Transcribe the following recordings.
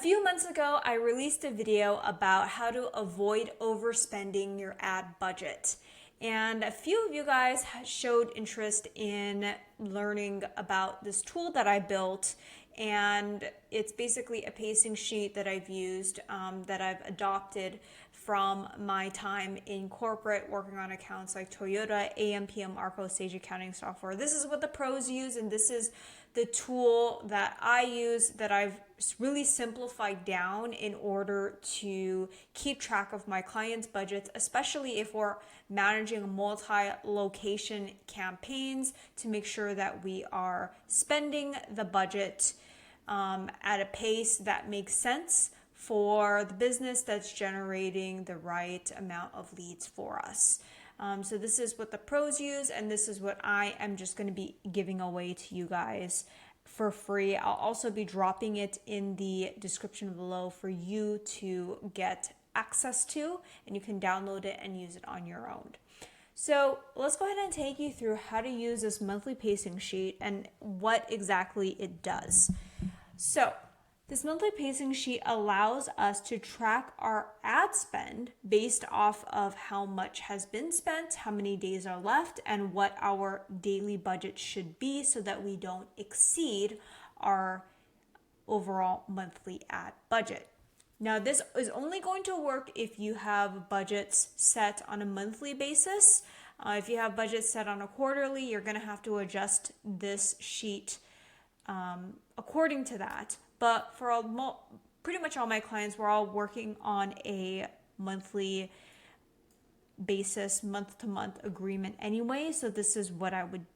few months ago, I released a video about how to avoid overspending your ad budget. And a few of you guys showed interest in learning about this tool that I built. And it's basically a pacing sheet that I've used, that I've adopted from my time in corporate working on accounts like Toyota, AM/PM, Arco, Sage accounting software. This is what the pros use, and this is the tool that I use that I've really simplified down in order to keep track of my clients' budgets, especially if we're managing multi-location campaigns, to make sure that we are spending the budget at a pace that makes sense for the business that's generating the right amount of leads for us. So this is what the pros use, and this is what I am just going to be giving away to you guys for free. I'll also be dropping it in the description below for you to get access to, and you can download it and use it on your own. So let's go ahead and take you through how to use this monthly pacing sheet and what exactly it does. So this monthly pacing sheet allows us to track our ad spend based off of how much has been spent, how many days are left, and what our daily budget should be so that we don't exceed our overall monthly ad budget. Now, this is only going to work if you have budgets set on a monthly basis. If you have budgets set on a quarterly, you're going to have to adjust this sheet according to that. But for pretty much all my clients, we're all working on a monthly basis, month-to-month agreement anyway. So this is what I would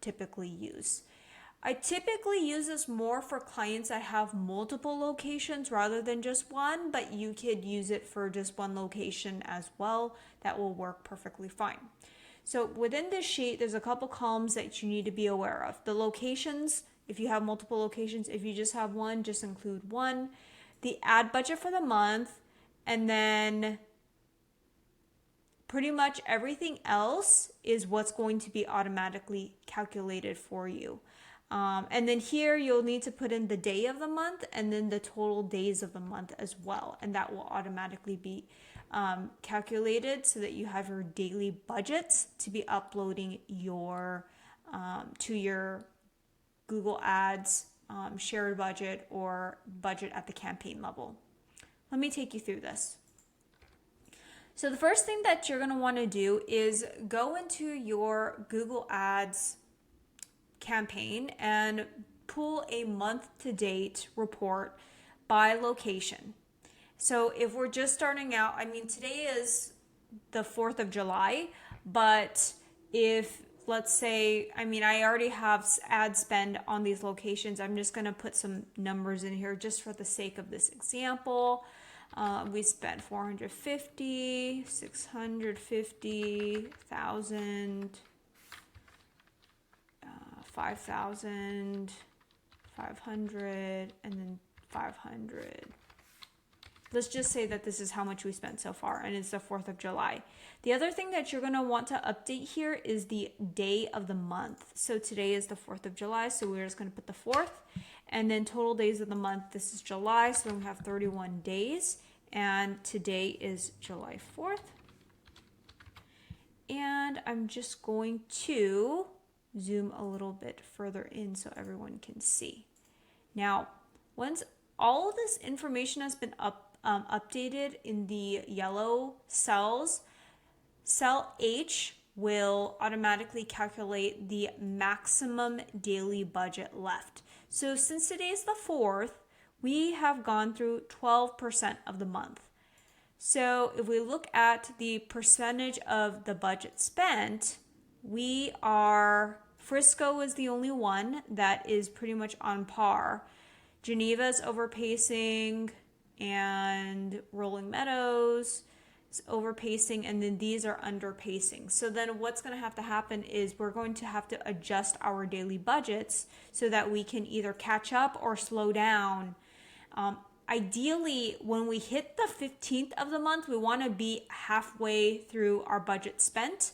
typically use. I typically use this more for clients that have multiple locations rather than just one, but you could use it for just one location as well. That will work perfectly fine. So within this sheet, there's a couple columns that you need to be aware of. The locations, if you have multiple locations, if you just have one, just include one. The ad budget for the month, and then pretty much everything else is what's going to be automatically calculated for you. And then here you'll need to put in the day of the month and then the total days of the month as well. And that will automatically be calculated so that you have your daily budgets to be uploading your to your Google Ads, shared budget, or budget at the campaign level. Let me take you through this. So the first thing that you're going to want to do is go into your Google Ads campaign and pull a month-to-date report by location. So if we're just starting out, I mean, today is the 4th of July, but if let's say, I mean, I already have ad spend on these locations. I'm just going to put some numbers in here just for the sake of this example. We spent 450, 650, 1,000, 5,000, 500, and then 500. Let's just say that this is how much we spent so far, and it's the 4th of July. The other thing that you're going to want to update here is the day of the month. So today is the 4th of July, so we're just going to put the 4th. And then total days of the month, this is July, so then we have 31 days. And today is July 4th. And I'm just going to zoom a little bit further in so everyone can see. Now, once all of this information has been updated in the yellow cells, cell H will automatically calculate the maximum daily budget left. So since today is the 4th, we have gone through 12% of the month. So if we look at the percentage of the budget spent, Frisco is the only one that is pretty much on par. Geneva's overpacing, and Rolling Meadows is overpacing, and then these are underpacing. So then what's going to have to happen is we're going to have to adjust our daily budgets so that we can either catch up or slow down. Ideally, when we hit the 15th of the month, we want to be halfway through our budget spent.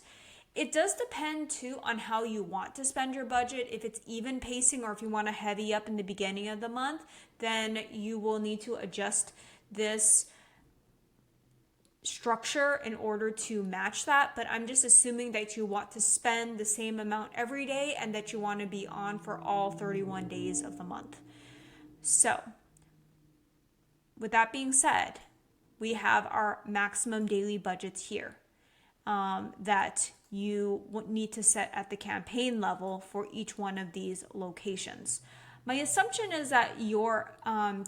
It does depend too on how you want to spend your budget. If it's even pacing or if you want to heavy up in the beginning of the month, then you will need to adjust this structure in order to match that. But I'm just assuming that you want to spend the same amount every day and that you want to be on for all 31 days of the month. So, with that being said, we have our maximum daily budgets here that you need to set at the campaign level for each one of these locations. My assumption is that your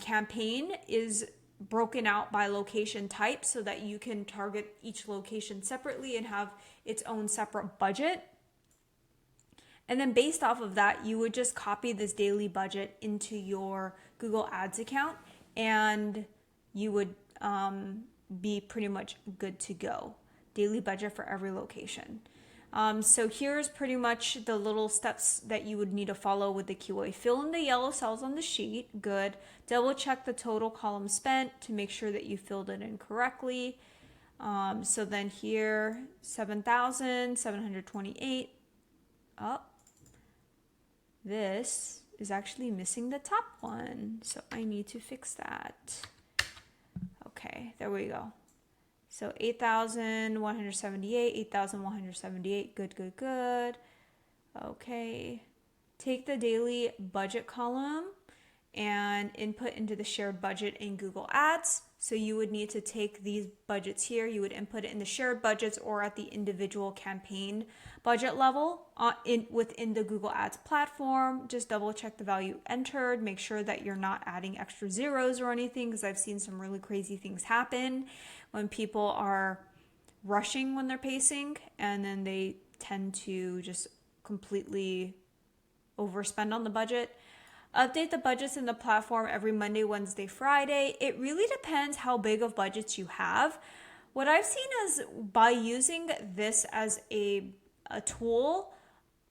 campaign is broken out by location type so that you can target each location separately and have its own separate budget. And then based off of that, you would just copy this daily budget into your Google Ads account and you would be pretty much good to go. Daily budget for every location. So here's pretty much the little steps that you would need to follow with the QA. Fill in the yellow cells on the sheet. Good. Double check the total column spent to make sure that you filled it in correctly. So then here, 7,728. Oh, this is actually missing the top one. So I need to fix that. Okay, there we go. So 8,178, 8,178, good, good, good. Okay, take the daily budget column and input into the shared budget in Google Ads. So you would need to take these budgets here, you would input it in the shared budgets or at the individual campaign budget level within the Google Ads platform. Just double check the value entered, make sure that you're not adding extra zeros or anything, because I've seen some really crazy things happen when people are rushing when they're pacing and then they tend to just completely overspend on the budget. Update the budgets in the platform every Monday, Wednesday, Friday. It really depends how big of budgets you have. What I've seen is by using this as a tool,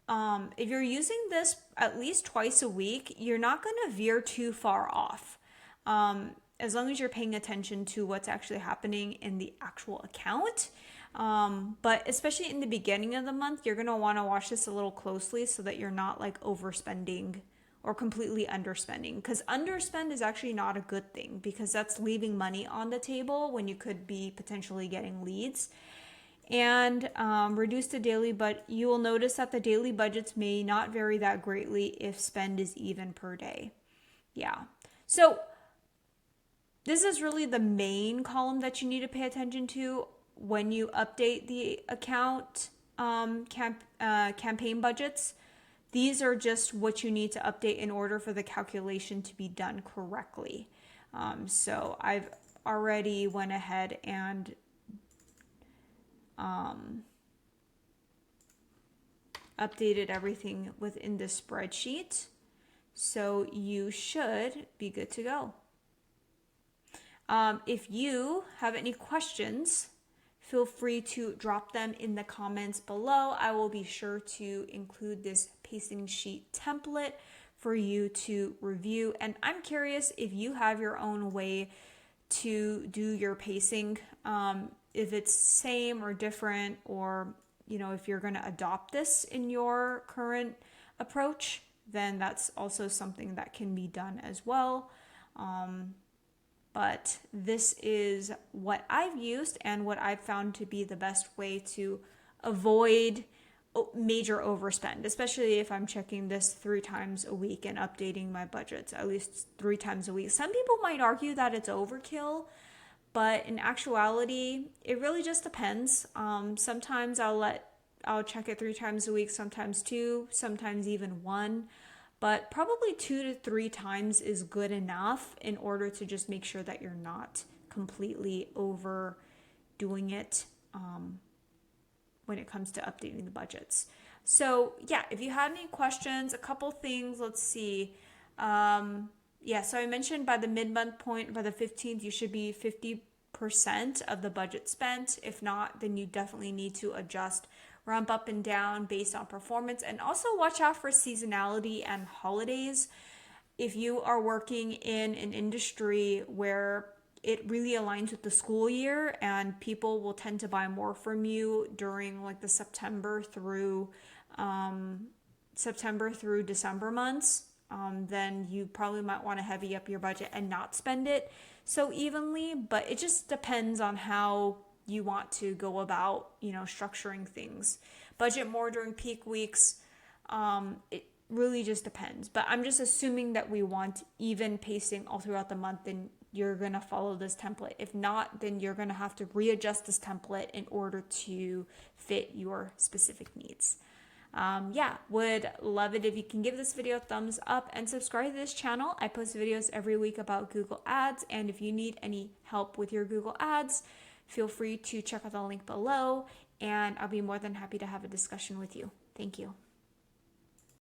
if you're using this at least twice a week, you're not going to veer too far off. As long as you're paying attention to what's actually happening in the actual account. But especially in the beginning of the month, you're going to want to watch this a little closely so that you're not like overspending or completely underspending, because underspend is actually not a good thing because that's leaving money on the table when you could be potentially getting leads. And reduce the daily, but you will notice that the daily budgets may not vary that greatly if spend is even per day. Yeah. So this is really the main column that you need to pay attention to when you update the account campaign budgets. These are just what you need to update in order for the calculation to be done correctly. So I've already went ahead and updated everything within the spreadsheet. So you should be good to go. If you have any questions, feel free to drop them in the comments below. I will be sure to include this pacing sheet template for you to review. And I'm curious if you have your own way to do your pacing, if it's same or different, or if you're going to adopt this in your current approach, then that's also something that can be done as well. But this is what I've used and what I've found to be the best way to avoid major overspend, especially if I'm checking this 3 times a week and updating my budgets at least 3 times a week. Some people might argue that it's overkill, but in actuality, it really just depends. Sometimes I'll check it 3 times a week, sometimes 2, sometimes even 1. But probably 2 to 3 times is good enough in order to just make sure that you're not completely overdoing it when it comes to updating the budgets. So yeah, if you had any questions, a couple things, let's see. So I mentioned by the mid-month point, by the 15th, you should be 50% of the budget spent. If not, then you definitely need to adjust, ramp up and down based on performance, and also watch out for seasonality and holidays. If you are working in an industry where it really aligns with the school year, and people will tend to buy more from you during like the September through December months. Then you probably might want to heavy up your budget and not spend it so evenly. But it just depends on how you want to go about, structuring things. Budget more during peak weeks. It really just depends. But I'm just assuming that we want even pacing all throughout the month, and you're going to follow this template. If not, then you're going to have to readjust this template in order to fit your specific needs. Would love it if you can give this video a thumbs up and subscribe to this channel. I post videos every week about Google Ads, and if you need any help with your Google Ads, feel free to check out the link below, and I'll be more than happy to have a discussion with you. Thank you.